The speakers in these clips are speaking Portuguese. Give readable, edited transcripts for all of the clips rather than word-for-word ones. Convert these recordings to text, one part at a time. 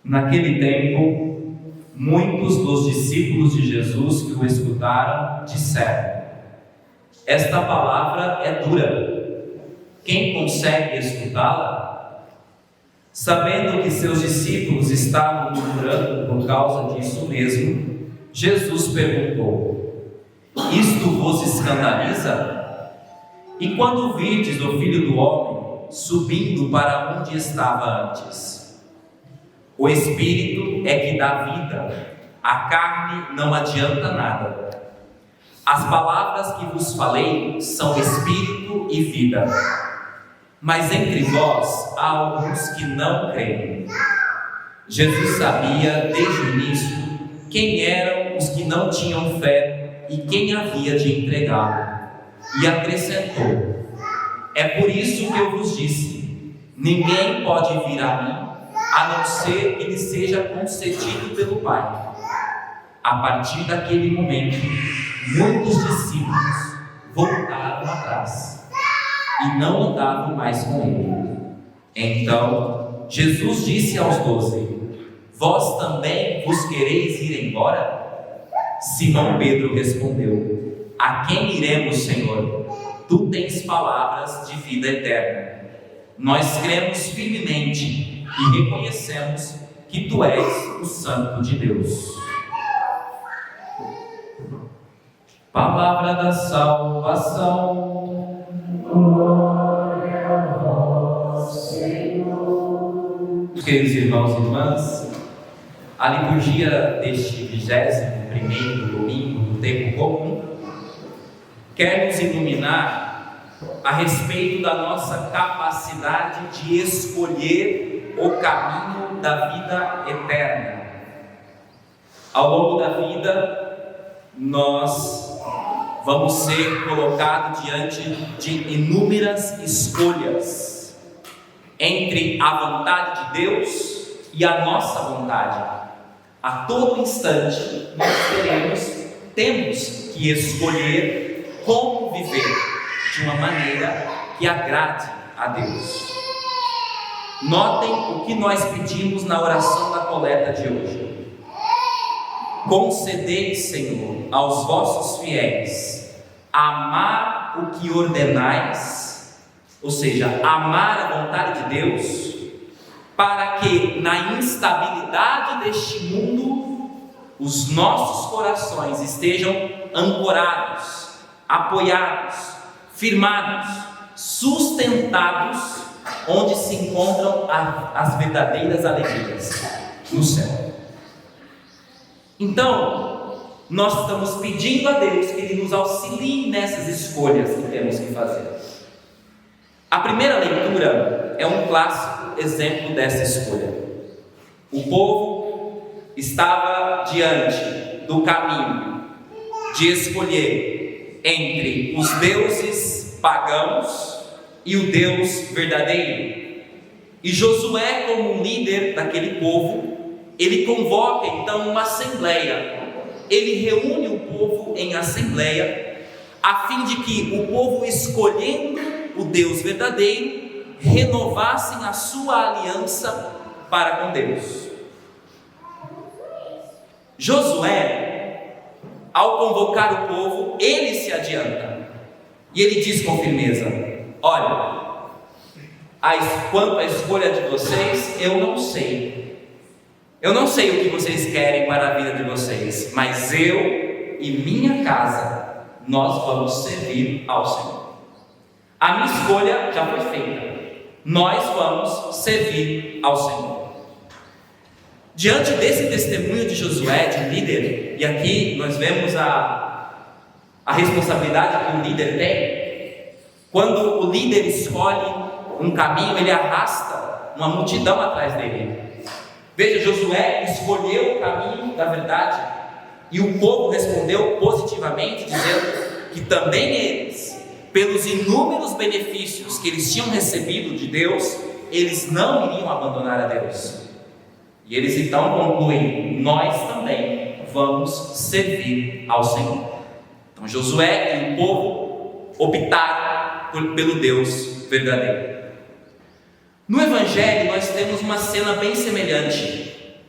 Naquele tempo, muitos dos discípulos de Jesus que o escutaram disseram: esta palavra é dura, quem consegue escutá-la? Sabendo que seus discípulos estavam murmurando por causa disso mesmo, Jesus perguntou: isto vos escandaliza? E quando virdes o Filho do Homem subindo para onde estava antes? O Espírito é que dá vida, a carne não adianta nada. As palavras que vos falei são Espírito e vida. Mas entre vós há alguns que não creem. Jesus sabia desde o início quem eram os que não tinham fé e quem havia de entregá-lo. E acrescentou: é por isso que eu vos disse: ninguém pode vir a mim a não ser que lhe seja concedido pelo Pai. A partir daquele momento, muitos discípulos voltaram atrás e não andavam mais com ele. Então, Jesus disse aos 12: vós também vos quereis ir embora? Simão Pedro respondeu: a quem iremos, Senhor? Tu tens palavras de vida eterna. Nós cremos firmemente e reconhecemos que Tu és o Santo de Deus. Palavra da salvação. Glória a vós, Senhor. Queridos irmãos e irmãs, a liturgia deste 21º domingo do tempo comum quer nos iluminar a respeito da nossa capacidade de escolher o caminho da vida eterna. Ao longo da vida, nós vamos ser colocados diante de inúmeras escolhas entre a vontade de Deus e a nossa vontade. A todo instante nós temos que escolher como viver de uma maneira que agrade a Deus. Notem o que nós pedimos na oração da coleta de hoje: concedei, Senhor, aos vossos fiéis amar o que ordenais, ou seja, amar a vontade de Deus, para que na instabilidade deste mundo os nossos corações estejam ancorados, apoiados, firmados, sustentados onde se encontram as verdadeiras alegrias, no céu. Então, nós estamos pedindo a Deus que Ele nos auxilie nessas escolhas que temos que fazer. A primeira leitura é um clássico exemplo dessa escolha. O povo estava diante do caminho de escolher entre os deuses pagãos e o Deus verdadeiro. E Josué, como um líder daquele povo, ele convoca então uma assembleia. Ele reúne o povo em assembleia, a fim de que o povo, escolhendo o Deus verdadeiro, renovassem a sua aliança para com Deus. Josué, ao convocar o povo, ele se adianta e ele diz com firmeza: olha, quanto à escolha de vocês, eu não sei o que vocês querem para a vida de vocês, mas eu e minha casa, nós vamos servir ao Senhor. A minha escolha já foi feita, nós vamos servir ao Senhor. Diante desse testemunho de Josué, de líder, e aqui nós vemos a responsabilidade que o líder tem. Quando o líder escolhe um caminho, ele arrasta uma multidão atrás dele. Veja, Josué escolheu o caminho da verdade, e o povo respondeu positivamente, dizendo que também eles, pelos inúmeros benefícios que eles tinham recebido de Deus, eles não iriam abandonar a Deus. E eles então concluem: nós também vamos servir ao Senhor. Então Josué e o povo optaram pelo Deus verdadeiro. No Evangelho nós temos uma cena bem semelhante.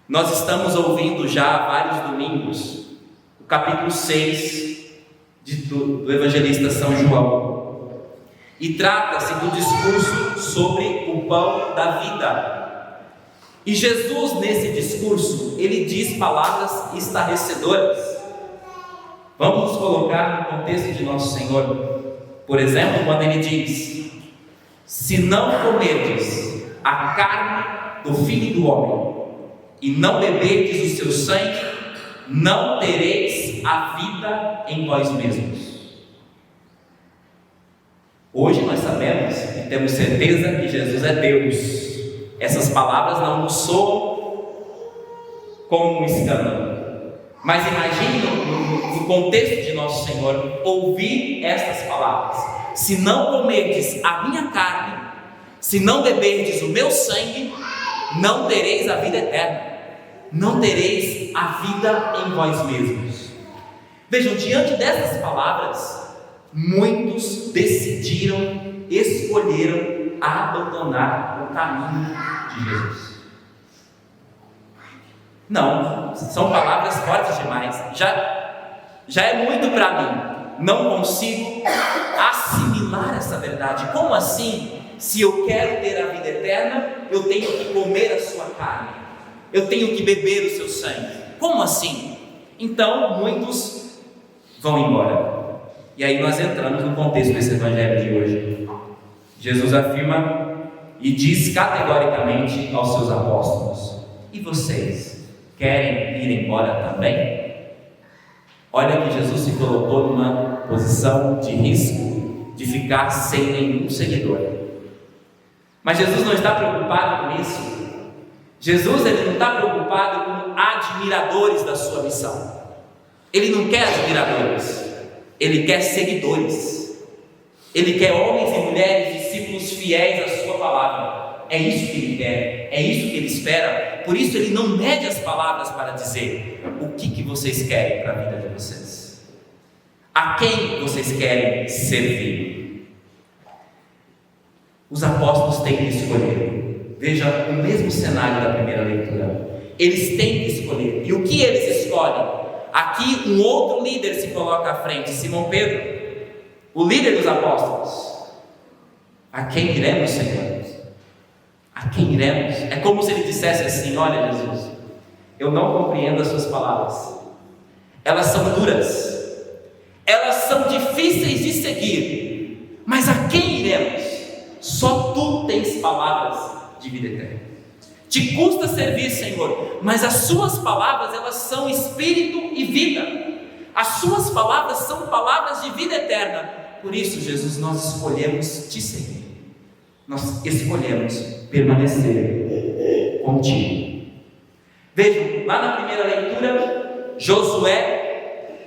Nós estamos ouvindo já há vários domingos o capítulo 6 do evangelista São João, e trata-se do discurso sobre o pão da vida. E Jesus, nesse discurso, ele diz palavras estarrecedoras. Vamos nos colocar no contexto de Nosso Senhor. Por exemplo, quando ele diz: se não comerdes a carne do Filho do Homem e não beberdes o seu sangue, não tereis a vida em vós mesmos. Hoje nós sabemos e temos certeza que Jesus é Deus. Essas palavras não nos soam como um escândalo. Mas imagine no contexto de Nosso Senhor ouvir estas palavras: se não comerdes a minha carne, se não beberdes o meu sangue, não tereis a vida eterna, não tereis a vida em vós mesmos. Vejam, diante dessas palavras, muitos escolheram abandonar o caminho de Jesus. Não, são palavras fortes demais. Já é muito para mim. Não consigo assimilar essa verdade. Como assim? Se eu quero ter a vida eterna, eu tenho que comer a sua carne, eu tenho que beber o seu sangue. Como assim? Então muitos vão embora. E aí nós entramos no contexto desse evangelho de hoje. Jesus afirma e diz categoricamente aos seus apóstolos: e vocês querem ir embora também? Olha que Jesus se colocou numa posição de risco de ficar sem nenhum seguidor. Mas Jesus não está preocupado com isso. Jesus, ele não está preocupado com admiradores da sua missão. Ele não quer admiradores, ele quer seguidores. Ele quer homens e mulheres, discípulos fiéis à sua palavra. É isso que ele quer, é isso que ele espera. Por isso ele não mede as palavras para dizer: o que vocês querem para a vida de vocês? A quem vocês querem servir? Os apóstolos têm que escolher. Veja o mesmo cenário da primeira leitura. Eles têm que escolher. E o que eles escolhem? Aqui um outro líder se coloca à frente, Simão Pedro, o líder dos apóstolos. A quem iremos, Senhor? A quem iremos? É como se ele dissesse assim: olha, Jesus, eu não compreendo as suas palavras. Elas são duras, elas são difíceis de seguir, mas a quem iremos? Só tu tens palavras de vida eterna. Te custa servir, Senhor, mas as suas palavras, elas são espírito e vida. As suas palavras são palavras de vida eterna. Por isso, Jesus, nós escolhemos te seguir. Nós escolhemos permanecer contigo. Vejam, lá na primeira leitura, Josué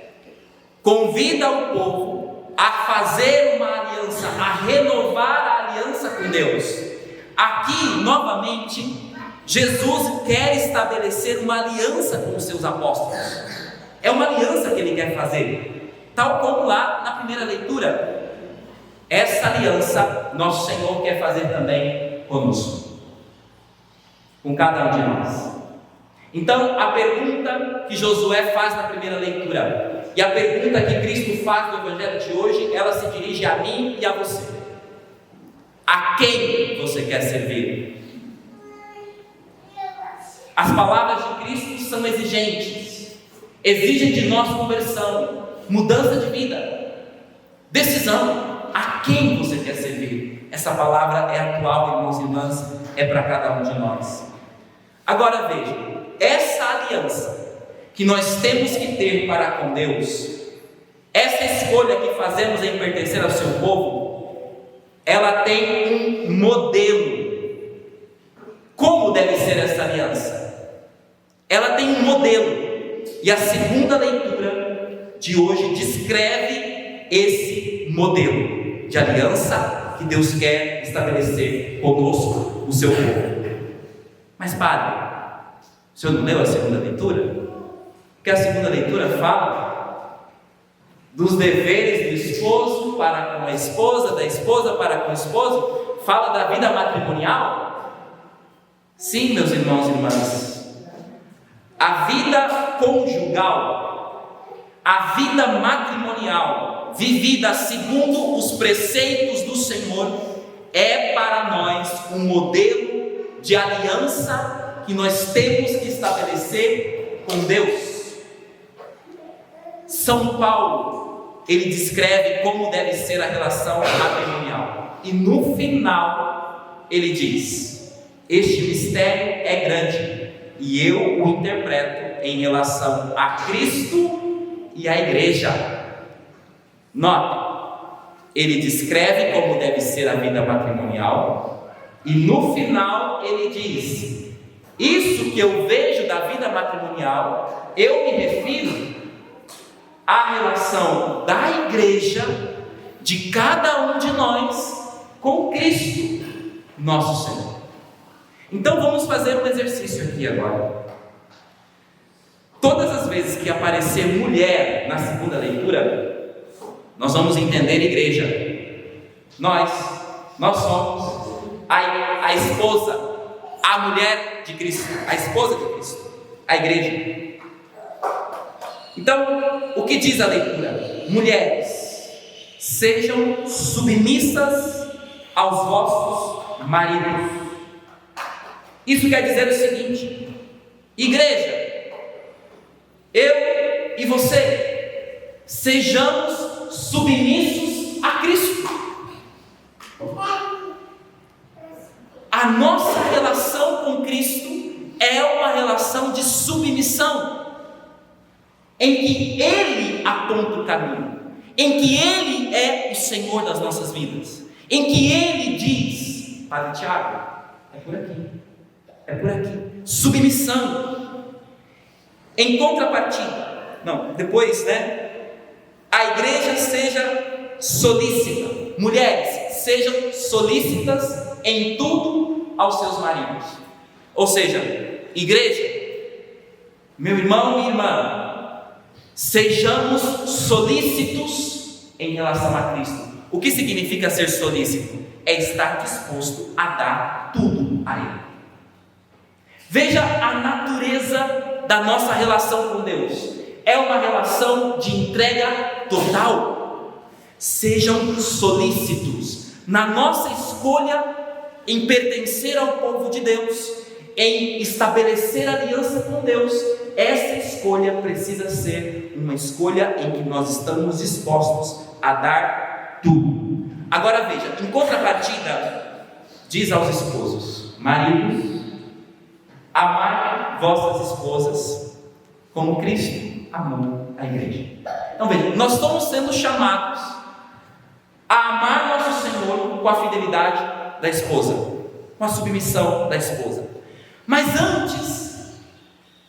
convida o povo a fazer uma aliança, a renovar a aliança com Deus. Aqui, novamente, Jesus quer estabelecer uma aliança com os seus apóstolos. É uma aliança que ele quer fazer, tal como lá na primeira leitura. Essa aliança nosso Senhor quer fazer também conosco, com cada um de nós. Então, a pergunta que Josué faz na primeira leitura e a pergunta que Cristo faz no Evangelho de hoje, ela se dirige a mim e a você. A quem você quer servir? As palavras de Cristo são exigentes, exigem de nós conversão, mudança de vida, decisão. A quem você quer servir? Essa palavra é atual, irmãos e irmãs, é para cada um de nós. Agora vejam, essa aliança que nós temos que ter para com Deus, essa escolha que fazemos em pertencer ao seu povo, ela tem um modelo. Como deve ser essa aliança? Ela tem um modelo, e a segunda leitura de hoje descreve esse modelo de aliança que Deus quer estabelecer conosco, o seu povo. Mas padre, o senhor não leu a segunda leitura? Porque a segunda leitura fala dos deveres do esposo para com a esposa, da esposa para com o esposo, fala da vida matrimonial. Sim, meus irmãos e irmãs, a vida conjugal, a vida matrimonial, vivida segundo os preceitos do Senhor, é para nós um modelo de aliança que nós temos que estabelecer com Deus. São Paulo, ele descreve como deve ser a relação matrimonial, e no final ele diz: este mistério é grande e eu o interpreto em relação a Cristo e à igreja. Note, ele descreve como deve ser a vida matrimonial, e no final ele diz: isso que eu vejo da vida matrimonial, eu me refiro à relação da igreja, de cada um de nós, com Cristo, nosso Senhor. Então vamos fazer um exercício aqui agora. Todas as vezes que aparecer mulher na segunda leitura, nós vamos entender igreja. Nós somos a esposa, a mulher de Cristo, a esposa de Cristo, a igreja. Então, o que diz a leitura? Mulheres, sejam submissas aos vossos maridos. Isso quer dizer o seguinte: igreja, eu e você, sejamos submissos a Cristo. A nossa relação com Cristo é uma relação de submissão, em que Ele aponta o caminho, em que Ele é o Senhor das nossas vidas, em que Ele diz: Padre Tiago, é por aqui, é por aqui. Submissão. Em contrapartida, depois, a igreja seja solícita. Mulheres, sejam solícitas em tudo aos seus maridos. Ou seja, igreja, meu irmão e irmã, sejamos solícitos em relação a Cristo. O que significa ser solícito? É estar disposto a dar tudo a Ele. Veja a natureza da nossa relação com Deus. É uma relação de entrega total. Sejam solícitos na nossa escolha em pertencer ao povo de Deus, em estabelecer aliança com Deus. Essa escolha precisa ser uma escolha em que nós estamos dispostos a dar tudo. Agora veja, em contrapartida, diz aos esposos: maridos, amai vossas esposas como Cristo amou a igreja. Então veja, nós estamos sendo chamados a amar nosso Senhor com a fidelidade da esposa, com a submissão da esposa. Mas antes,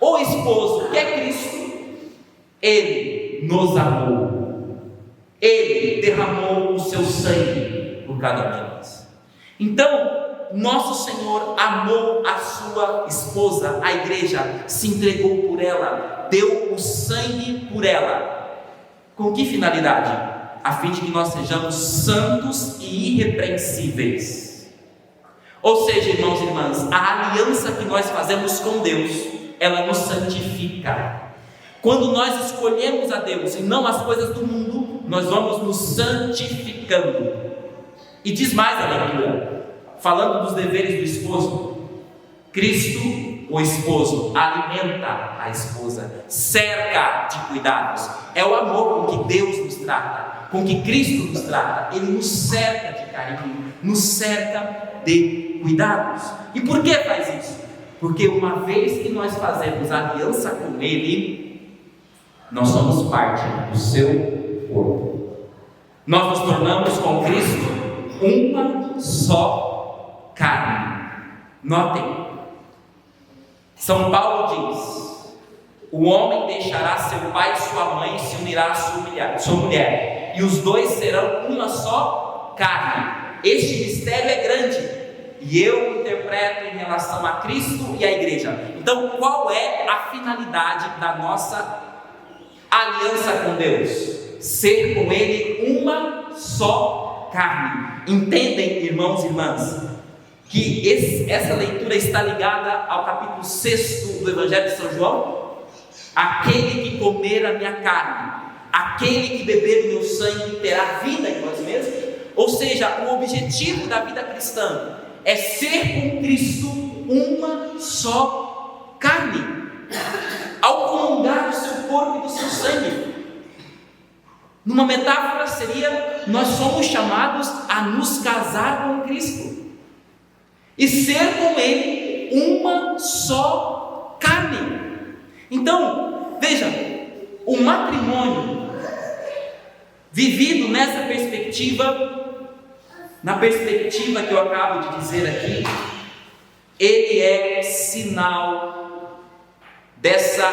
o esposo, que é Cristo, Ele nos amou, Ele derramou o seu sangue por cada um de nós. Então, nosso Senhor amou a sua esposa, a igreja, se entregou por ela, deu o sangue por ela. Com que finalidade? A fim de que nós sejamos santos e irrepreensíveis. Ou seja, irmãos e irmãs, a aliança que nós fazemos com Deus, ela nos santifica. Quando nós escolhemos a Deus e não as coisas do mundo, nós vamos nos santificando. E diz mais a leitura, falando dos deveres do esposo: Cristo, o esposo, alimenta a esposa, cerca de cuidados. É o amor com que Deus nos trata, com que Cristo nos trata. Ele nos cerca de carinho, nos cerca de cuidados. E por que faz isso? Porque uma vez que nós fazemos aliança com Ele, nós somos parte do seu corpo. Nós nos tornamos com Cristo uma só carne. Notem, São Paulo diz: o homem deixará seu pai e sua mãe e se unirá à sua mulher, e os dois serão uma só carne. Este mistério é grande, e eu interpreto em relação a Cristo e à igreja. Então, qual é a finalidade da nossa aliança com Deus? Ser com Ele uma só carne. Entendem, irmãos e irmãs, que essa leitura está ligada ao capítulo 6 do Evangelho de São João? Aquele que comer a minha carne, aquele que beber o meu sangue terá vida em nós mesmos. Ou seja, o objetivo da vida cristã é ser com Cristo uma só carne, ao comungar do seu corpo e do seu sangue. Numa metáfora seria, nós somos chamados a nos casar com Cristo e ser com Ele uma só carne. Então, veja, o matrimônio vivido nessa perspectiva, na perspectiva que eu acabo de dizer aqui, ele é sinal dessa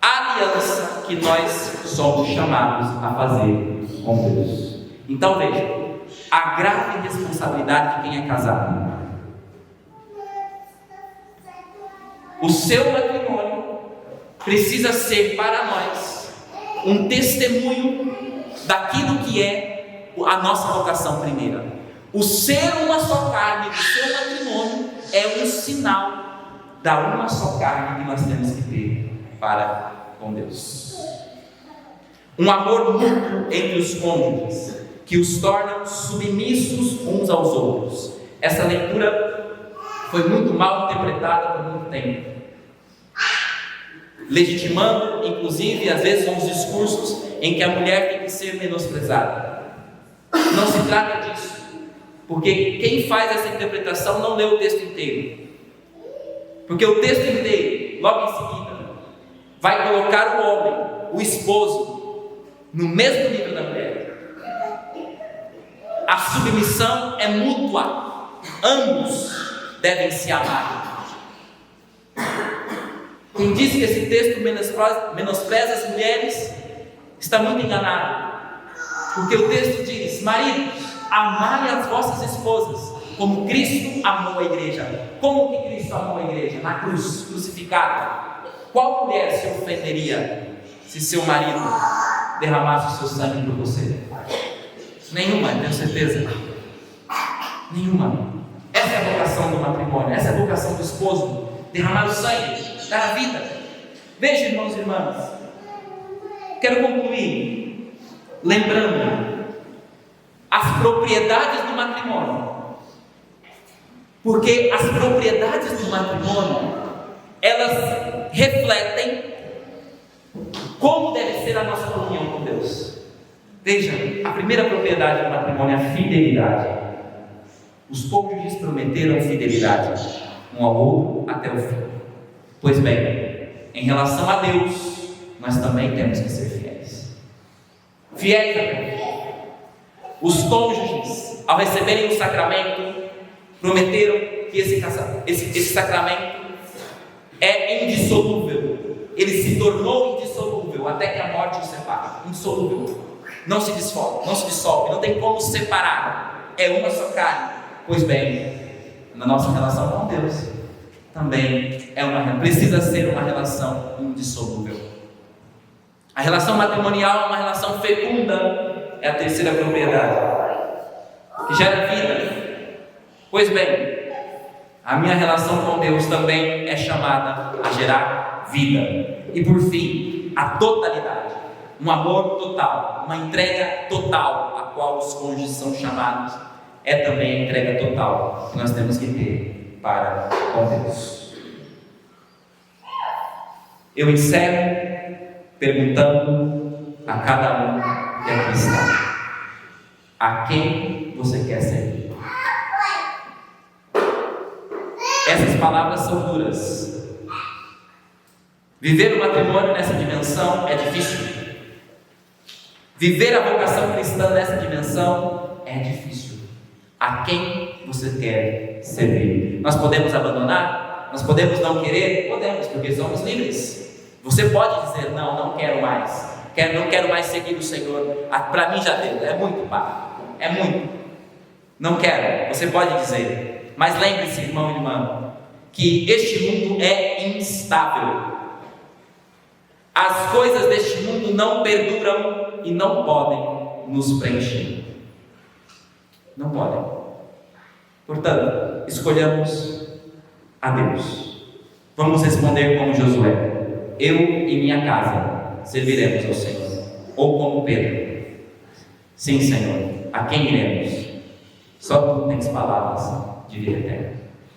aliança que nós somos chamados a fazer com Deus. Então veja, a grave responsabilidade de quem é casado. O seu matrimônio precisa ser para nós um testemunho daquilo que é a nossa vocação primeira. O ser uma só carne do seu matrimônio é um sinal da uma só carne que nós temos que ter para com Deus. Um amor mútuo entre os cônjuges que os torna submissos uns aos outros. Essa leitura foi muito mal interpretada por muito tempo, legitimando, inclusive, às vezes, uns discursos em que a mulher tem que ser menosprezada. Não se trata disso, porque quem faz essa interpretação não leu o texto inteiro. Porque o texto inteiro, logo em seguida, vai colocar o homem, o esposo, no mesmo nível da mulher. A submissão é mútua, ambos devem se amar. Quem diz que esse texto menospreza as mulheres está muito enganado, porque o texto diz: maridos, amai as vossas esposas como Cristo amou a igreja. Como que Cristo amou a igreja? Na cruz, crucificado. Qual mulher se ofenderia se seu marido derramasse o seu sangue por você? Nenhuma, tenho certeza. Nenhuma. Essa é a vocação do matrimônio, essa é a vocação do esposo: derramar o sangue, dar a vida. Veja, irmãos e irmãs, quero concluir lembrando as propriedades do matrimônio, porque as propriedades do matrimônio, elas refletem como deve ser a nossa comunhão com Deus. Veja, a primeira propriedade do matrimônio é a fidelidade. Os cônjuges prometeram fidelidade um ao outro até o fim. Pois bem, em relação a Deus, nós também temos que ser fiéis. Fiéis a Deus. Os cônjuges, ao receberem o sacramento, prometeram que esse sacramento é indissolúvel. Ele se tornou indissolúvel até que a morte o separe. Indissolúvel. Não se dissolve, não tem como separar. É uma só carne. Pois bem, na nossa relação com Deus, também precisa ser uma relação indissolúvel. A relação matrimonial é uma relação fecunda, é a terceira propriedade, que gera vida. Pois bem, a minha relação com Deus também é chamada a gerar vida. E por fim, a totalidade, um amor total, uma entrega total, a qual os cônjuges são chamados, é também a entrega total que nós temos que ter para com Deus. Eu encerro perguntando a cada um que aqui está: a quem você quer servir? Essas palavras são duras. Viver o matrimônio nessa dimensão é difícil. Viver a vocação cristã nessa dimensão é difícil. A quem você quer servir? Nós podemos abandonar? Nós podemos não querer? Podemos, porque somos livres. Você pode dizer: não quero mais. Não quero mais seguir o Senhor. Para mim já deu. É muito, pai. É muito. Não quero. Você pode dizer. Mas lembre-se, irmão e irmã, que este mundo é instável. As coisas deste mundo não perduram e não podem nos preencher. Não podem. Portanto, escolhamos a Deus. Vamos responder como Josué: eu e minha casa serviremos ao Senhor. Ou como Pedro: sim, Senhor, a quem iremos? Só tu tens palavras de vida eterna.